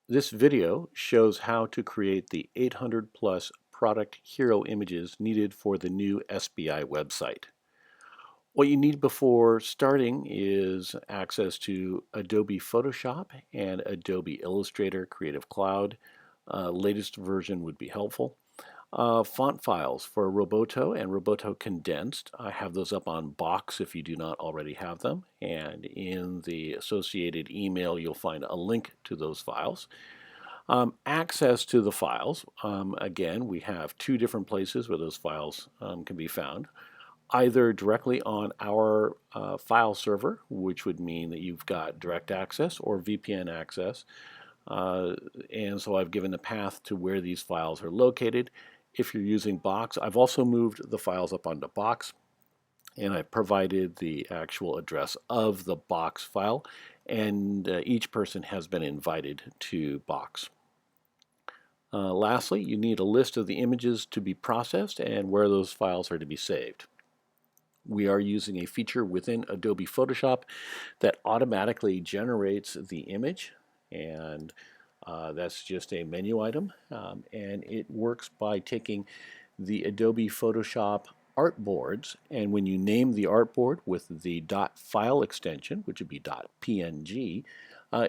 This video shows how to create the 800 plus product hero images needed for the new SBI website. What you need before starting is access to Adobe Photoshop and Adobe Illustrator Creative Cloud. Latest version would be helpful. Font files for Roboto and Roboto Condensed. I have those up on Box if you do not already have them. And in the associated email, you'll find a link to those files. Access to the files. Again, we have two different places where those files can be found. Either directly on our file server, which would mean that you've got direct access, or VPN access. And so I've given the path to where these files are located. If you're using Box, I've also moved the files up onto Box, and I've provided the actual address of the Box file, and each person has been invited to Box. Lastly, you need a list of the images to be processed and where those files are to be saved. We are using a feature within Adobe Photoshop that automatically generates the image, and that's just a menu item, and it works by taking the Adobe Photoshop artboards, and when you name the artboard with the .file extension, which would be .png,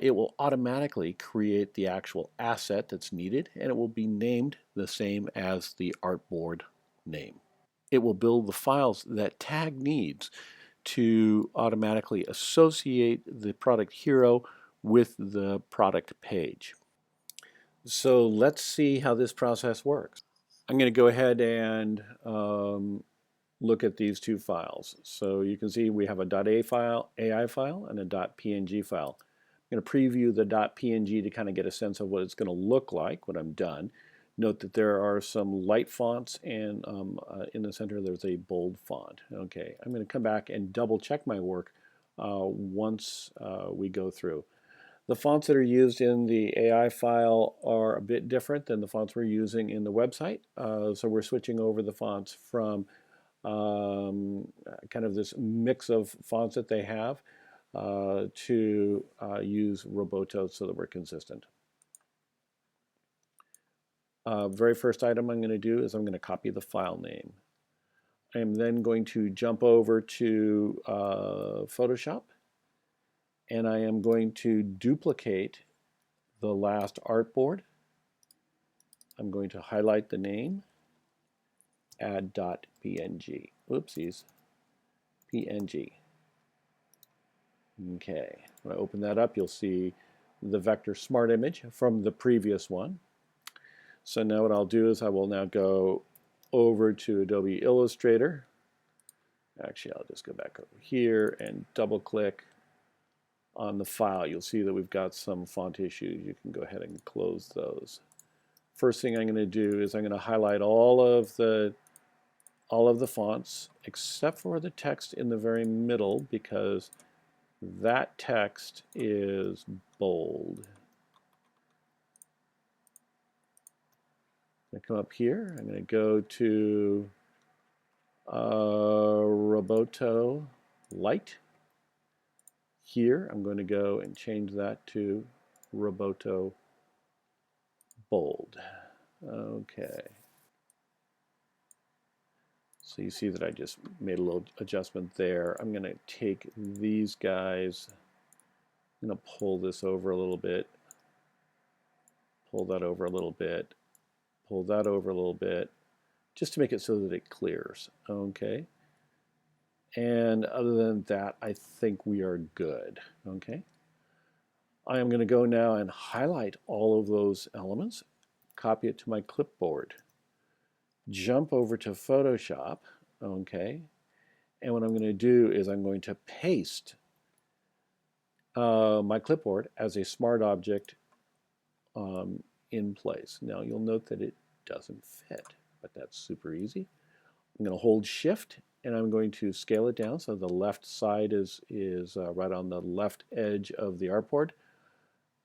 it will automatically create the actual asset that's needed, and it will be named the same as the artboard name. It will build the files that tag needs to automatically associate the product hero with the product page. So let's see how this process works. I'm going to go ahead and look at these two files. So you can see we have a .ai file and a .png file. I'm going to preview the .png to kind of get a sense of what it's going to look like when I'm done. Note that there are some light fonts, and in the center there's a bold font. Okay, I'm going to come back and double check my work once we go through. The fonts that are used in the AI file are a bit different than the fonts we're using in the website. So we're switching over the fonts from kind of this mix of fonts that they have to use Roboto so that we're consistent. Very first item I'm going to do is I'm going to copy the file name. I am then going to jump over to Photoshop, and I am going to duplicate the last artboard. I'm going to highlight the name, add .png. Oopsies, PNG. Okay, when I open that up, you'll see the vector smart image from the previous one. So now what I'll do is I will now go over to Adobe Illustrator. Actually, I'll just go back over here and double click on the file. You'll see that we've got some font issues. You can go ahead and close those. First thing I'm going to do is I'm going to highlight all of the fonts except for the text in the very middle, because that text is bold. I'm going to come up here. I'm going to go to Roboto Light. Here, I'm going to go and change that to Roboto Bold. Okay. So you see that I just made a little adjustment there. I'm going to take these guys, I'm going to pull this over a little bit, pull that over a little bit, pull that over a little bit, just to make it so that it clears. Okay. And other than that, I think we are good. Okay. I am going to go now and highlight all of those elements, copy it to my clipboard, jump over to Photoshop. Okay. And what I'm going to do is I'm going to paste my clipboard as a smart object in place. Now you'll note that it doesn't fit, but that's super easy. I'm going to hold Shift, and I'm going to scale it down so the left side is right on the left edge of the artboard.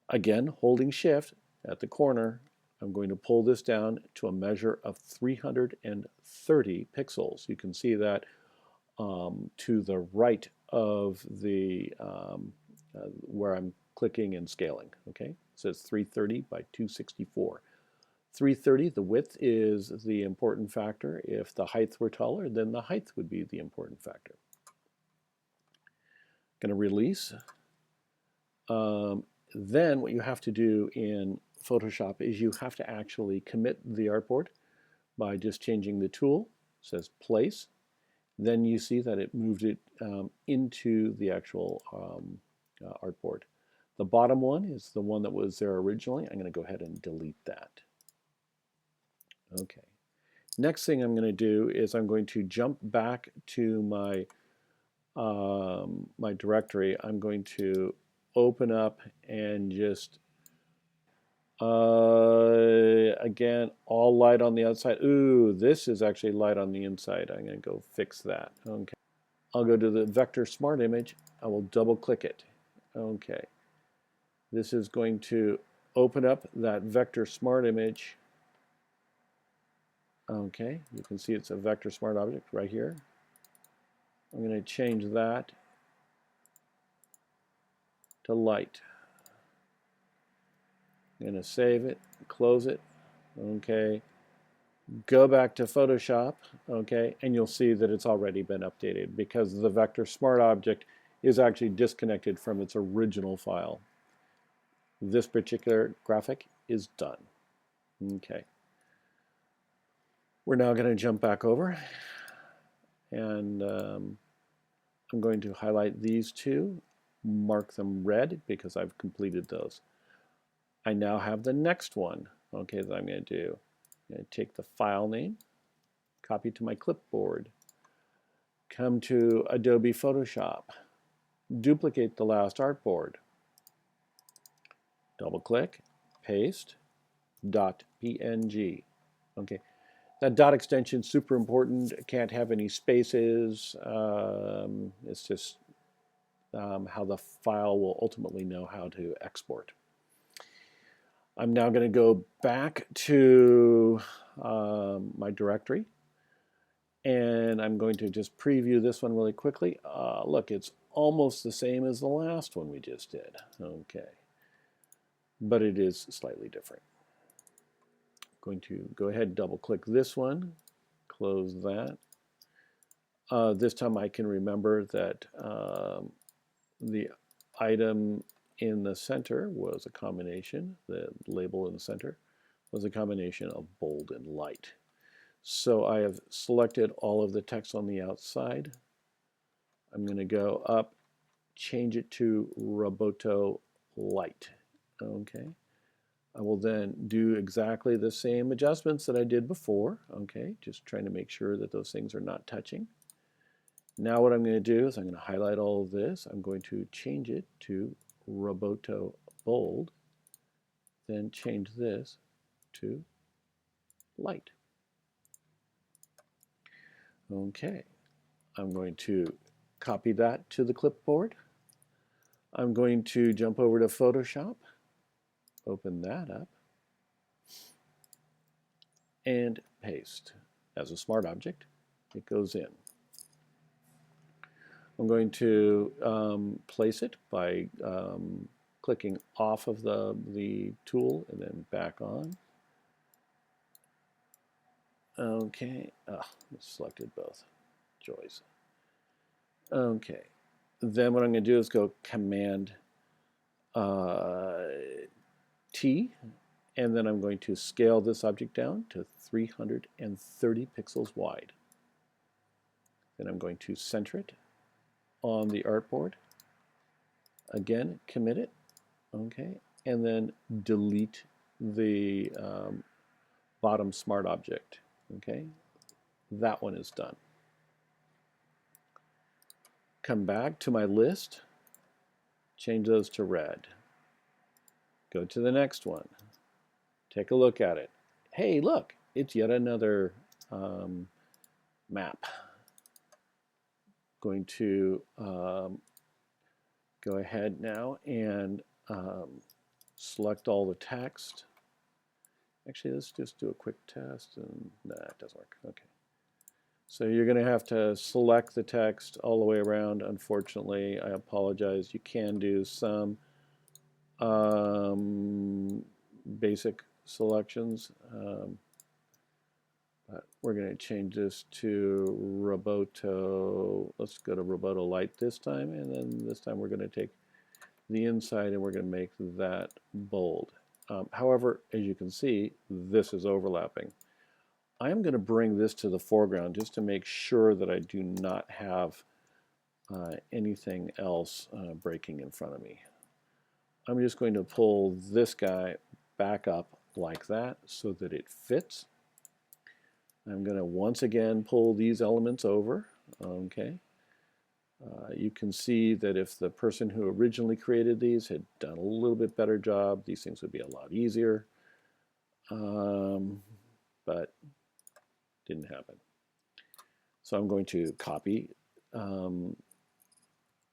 Again, holding Shift at the corner, I'm going to pull this down to a measure of 330 pixels. You can see that to the right of the where I'm clicking and scaling. Okay, says 330 by 264. 330, the width is the important factor. If the height were taller, then the height would be the important factor. Going to release. Then what you have to do in Photoshop is you have to actually commit the artboard by just changing the tool. It says place. Then you see that it moved it into the actual artboard. The bottom one is the one that was there originally. I'm going to go ahead and delete that. Okay. Next thing I'm going to do is I'm going to jump back to my my directory. I'm going to open up and just again, all light on the outside. Ooh, this is actually light on the inside. I'm going to go fix that. Okay. I'll go to the Vector Smart Image. I will double click it. Okay. This is going to open up that Vector Smart Image. Okay, you can see it's a Vector Smart Object right here. I'm going to change that to light. I'm going to save it, close it. Okay, go back to Photoshop. Okay, and you'll see that it's already been updated because the Vector Smart Object is actually disconnected from its original file. This particular graphic is done. Okay. We're now going to jump back over, and I'm going to highlight these two, mark them red because I've completed those. I now have the next one, okay, that I'm going to do. I'm going to take the file name, copy to my clipboard, come to Adobe Photoshop, duplicate the last artboard, double click, paste, .png. Okay. That dot extension is super important. It can't have any spaces. It's just how the file will ultimately know how to export. I'm now going to go back to my directory, and I'm going to just preview this one really quickly. Look, it's almost the same as the last one we just did. Okay, but it is slightly different. Going to go ahead and double click this one, close that. This time I can remember that the item in the center was a combination, the label in the center was a combination of bold and light. So I have selected all of the text on the outside. I'm going to go up, change it to Roboto Light. Okay. I will then do exactly the same adjustments that I did before, okay, just trying to make sure that those things are not touching. Now what I'm going to do is I'm going to highlight all of this. I'm going to change it to Roboto Bold, then change this to Light. Okay, I'm going to copy that to the clipboard. I'm going to jump over to Photoshop, open that up, and paste. As a smart object, it goes in. I'm going to place it by clicking off of the tool and then back on. Okay, selected both. Joys. Okay, then what I'm going to do is go Command T, and then I'm going to scale this object down to 330 pixels wide. Then I'm going to center it on the artboard. Again, commit it, okay, and then delete the bottom smart object, okay. That one is done. Come back to my list, change those to red. Go to the next one. Take a look at it. Hey, look, it's yet another map. Going to go ahead now and select all the text. Actually, let's just do a quick test, and nah, it doesn't work. Okay. So you're going to have to select the text all the way around. Unfortunately, I apologize. You can do some basic selections. But we're going to change this to Roboto. Let's go to Roboto Light this time, and then this time we're going to take the inside and we're going to make that bold. However, as you can see, this is overlapping. I'm going to bring this to the foreground just to make sure that I do not have anything else breaking in front of me. I'm just going to pull this guy back up like that so that it fits. I'm going to once again pull these elements over. Okay. You can see that if the person who originally created these had done a little bit better job, these things would be a lot easier. But didn't happen. So I'm going to copy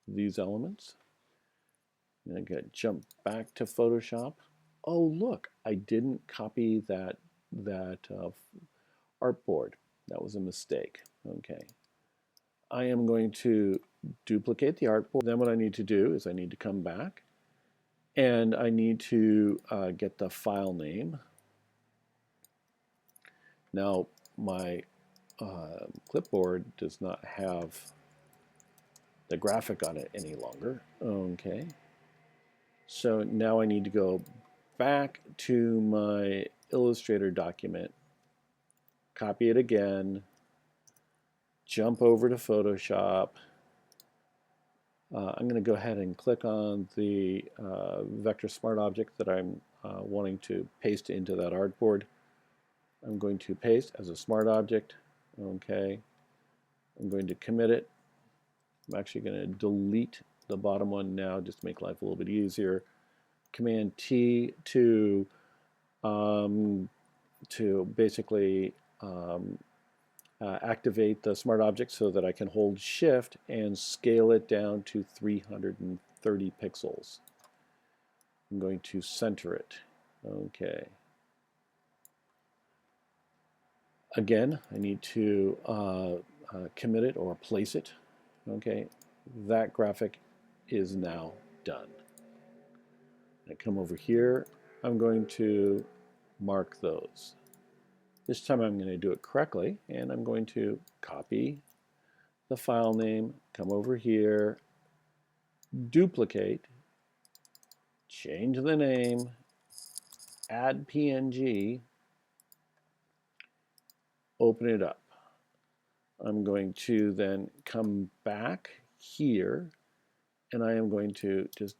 these elements. And I'm going to jump back to Photoshop. Oh, look, I didn't copy that artboard. That was a mistake. Okay. I am going to duplicate the artboard. Then what I need to do is I need to come back and I need to get the file name. Now my clipboard does not have the graphic on it any longer. Okay. So now I need to go back to my Illustrator document, copy it again, jump over to Photoshop. I'm going to go ahead and click on the vector smart object that I'm wanting to paste into that artboard. I'm going to paste as a smart object. Okay. I'm going to commit it. I'm actually going to delete the bottom one now just to make life a little bit easier. Command T to basically activate the smart object so that I can hold shift and scale it down to 330 pixels. I'm going to center it. Okay. Again, I need to commit it or place it. Okay, that graphic is now done. I come over here, I'm going to mark those. This time I'm going to do it correctly, and I'm going to copy the file name, come over here, duplicate, change the name, add PNG, open it up. I'm going to then come back here, and I am going to just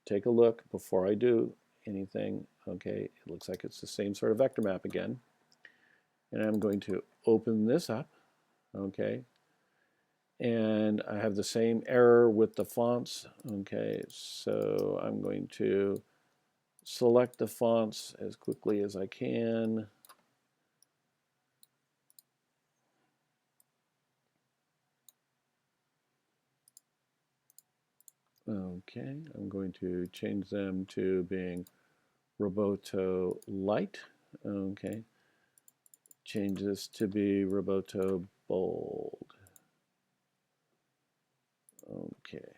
take a look before I do anything. Okay, it looks like it's the same sort of vector map again. And I'm going to open this up. Okay, and I have the same error with the fonts. Okay, so I'm going to select the fonts as quickly as I can. Okay, I'm going to change them to being Roboto Light. Okay, change this to be Roboto Bold. Okay.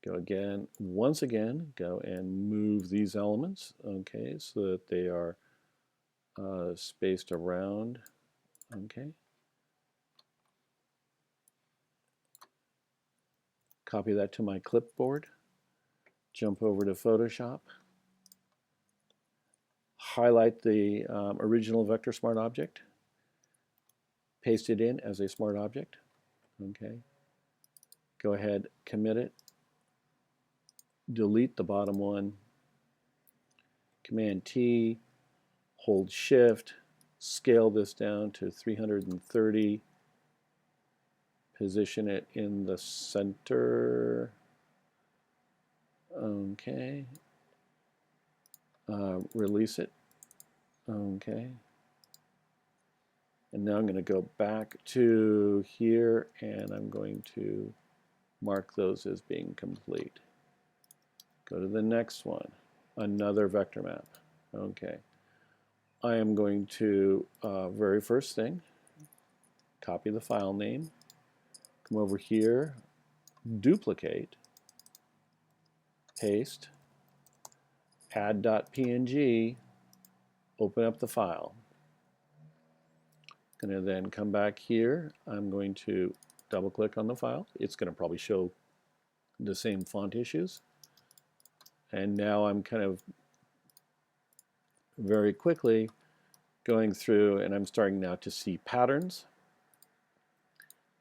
Go again, once again, go and move these elements, okay, so that they are spaced around, okay. Copy that to my clipboard, jump over to Photoshop, highlight the original vector smart object, paste it in as a smart object, okay. Go ahead, commit it, delete the bottom one, Command T, hold Shift, scale this down to 330, position it in the center. Okay. Release it. Okay. And now I'm going to go back to here and I'm going to mark those as being complete. Go to the next one. Another vector map. Okay. I am going to, very first thing, copy the file name, come over here, duplicate, paste, add.png, open up the file. I'm going to then come back here. I'm going to double click on the file. It's going to probably show the same font issues. And now I'm kind of very quickly going through, and I'm starting now to see patterns.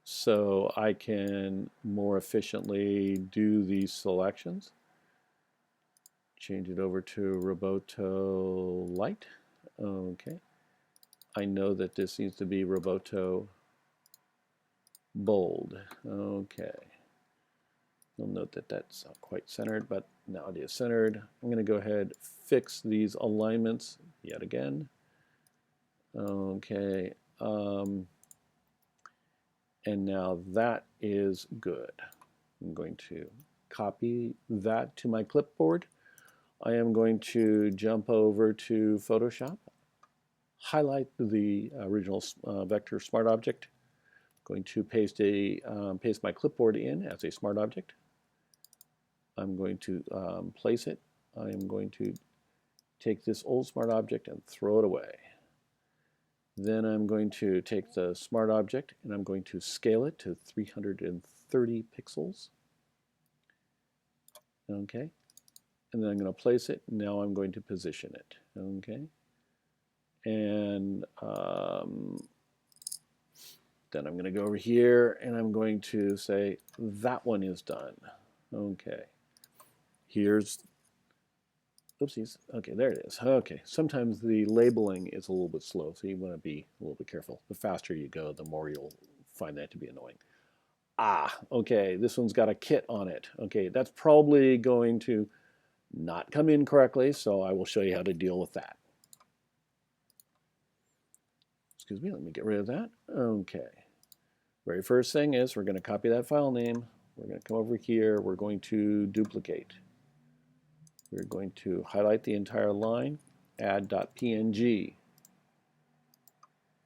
So I can more efficiently do these selections. Change it over to Roboto Light. Okay. I know that this needs to be Roboto Bold. Okay. You'll note that that's not quite centered, but now it is centered. I'm going to go ahead, fix these alignments yet again. Okay. And now that is good. I'm going to copy that to my clipboard. I am going to jump over to Photoshop, highlight the original vector smart object. I'm going to paste my clipboard in as a smart object. I'm going to place it. I am going to take this old smart object and throw it away. Then I'm going to take the smart object and I'm going to scale it to 330 pixels. Okay. And then I'm going to place it. Now I'm going to position it. Okay. And then I'm going to go over here and I'm going to say that one is done. Okay. Here's, oopsies. Okay, there it is. Okay, sometimes the labeling is a little bit slow, so you want to be a little bit careful. The faster you go, the more you'll find that to be annoying. Ah, okay, this one's got a kit on it. Okay, that's probably going to not come in correctly, so I will show you how to deal with that. Excuse me, let me get rid of that. Okay. Very first thing is we're going to copy that file name. We're going to come over here. We're going to duplicate. We're going to highlight the entire line, add.png.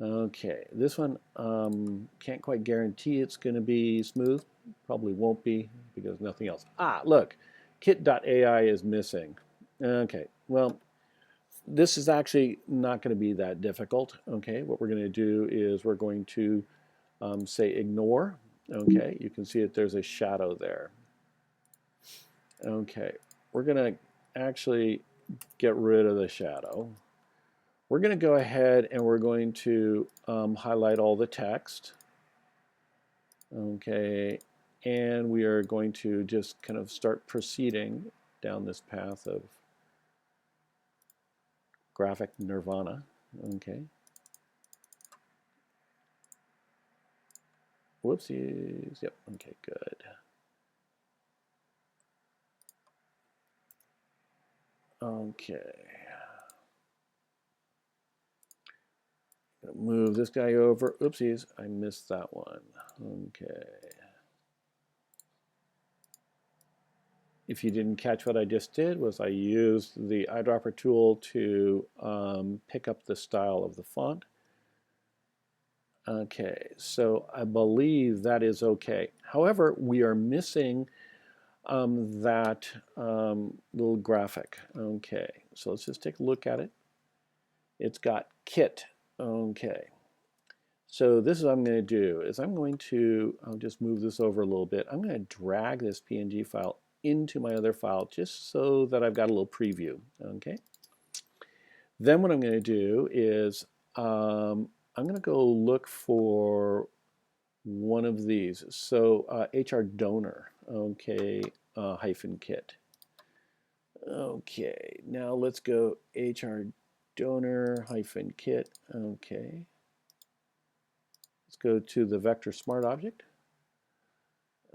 Okay, this one can't quite guarantee it's going to be smooth. Probably won't be because nothing else. Ah, look, kit.ai is missing. Okay, well, this is actually not going to be that difficult. Okay, what we're going to do is we're going to say ignore. Okay, you can see that there's a shadow there. Okay, we're going to actually get rid of the shadow. We're going to go ahead and we're going to highlight all the text. Okay, and we are going to just kind of start proceeding down this path of graphic nirvana. Okay. Whoopsies. Yep. Okay, good. Okay. Move this guy over. Oopsies, I missed that one. Okay. If you didn't catch what I just did, was I used the eyedropper tool to pick up the style of the font. Okay, so I believe that is okay. However, we are missing that little graphic. Okay, so let's just take a look at it. It's got kit. Okay, so this is what I'm going to do is I'm going to, I'll just move this over a little bit. I'm going to drag this PNG file into my other file just so that I've got a little preview. Okay. Then what I'm going to do is I'm going to go look for one of these. So HR donor. Okay, hyphen kit. Okay, now let's go HR donor hyphen kit. Okay. Let's go to the vector smart object.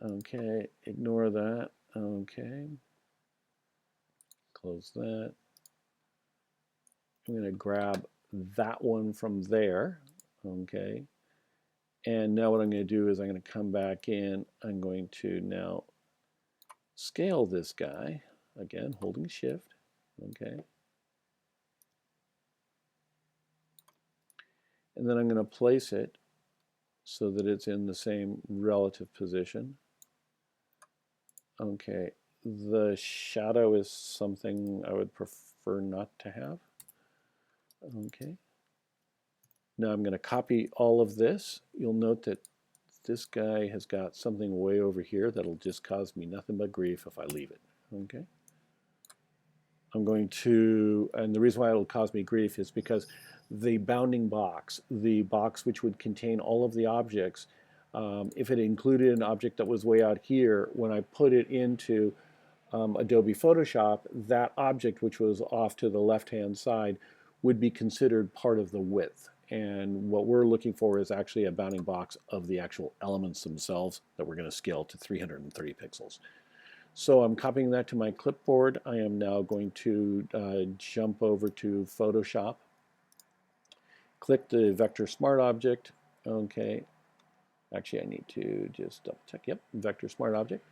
Okay, ignore that. Okay. Close that. I'm going to grab that one from there. Okay. And now what I'm going to do is I'm going to come back in. I'm going to now scale this guy, again, holding shift. Okay. And then I'm going to place it so that it's in the same relative position. Okay. the shadow is something I would prefer not to have. Okay. Now I'm going to copy all of this. You'll note that this guy has got something way over here that'll just cause me nothing but grief if I leave it. Okay. I'm going to, and the reason why it'll cause me grief is because the bounding box, the box which would contain all of the objects, if it included an object that was way out here, when I put it into Adobe Photoshop, that object which was off to the left-hand side would be considered part of the width. And what we're looking for is actually a bounding box of the actual elements themselves that we're going to scale to 330 pixels. So I'm copying that to my clipboard. I am now going to jump over to Photoshop, click the Vector Smart Object. Okay, actually I need to just double check. Yep, Vector Smart Object.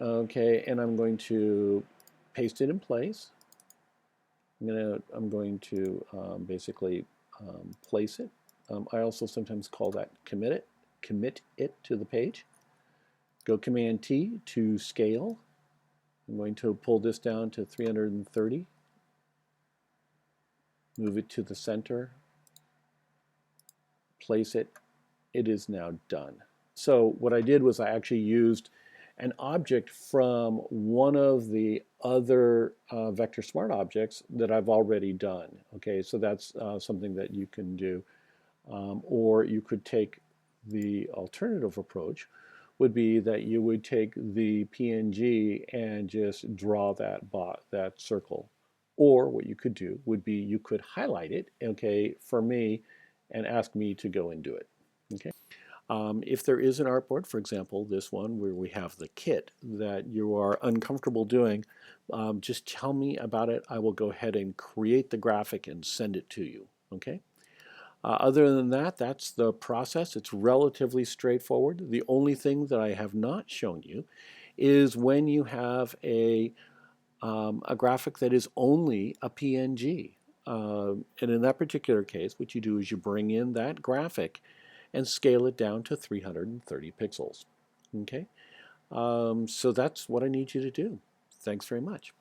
Okay, and I'm going to paste it in place. I'm going to basically place it. I also sometimes call that commit it to the page. Go Command T to scale. I'm going to pull this down to 330. Move it to the center. Place it. It is now done. So what I did was I actually used an object from one of the other Vector Smart objects that I've already done. Okay, so that's something that you can do. Or you could take the alternative approach, would be that you would take the PNG and just draw that circle. Or what you could do would be you could highlight it, okay, for me, and ask me to go and do it. Okay. If there is an artboard, for example, this one where we have the kit that you are uncomfortable doing, just tell me about it. I will go ahead and create the graphic and send it to you. Okay. Other than that, that's the process. It's relatively straightforward. The only thing that I have not shown you is when you have a graphic that is only a PNG. And in that particular case, what you do is you bring in that graphic and scale it down to 330 pixels. Okay, so that's what I need you to do. Thanks very much.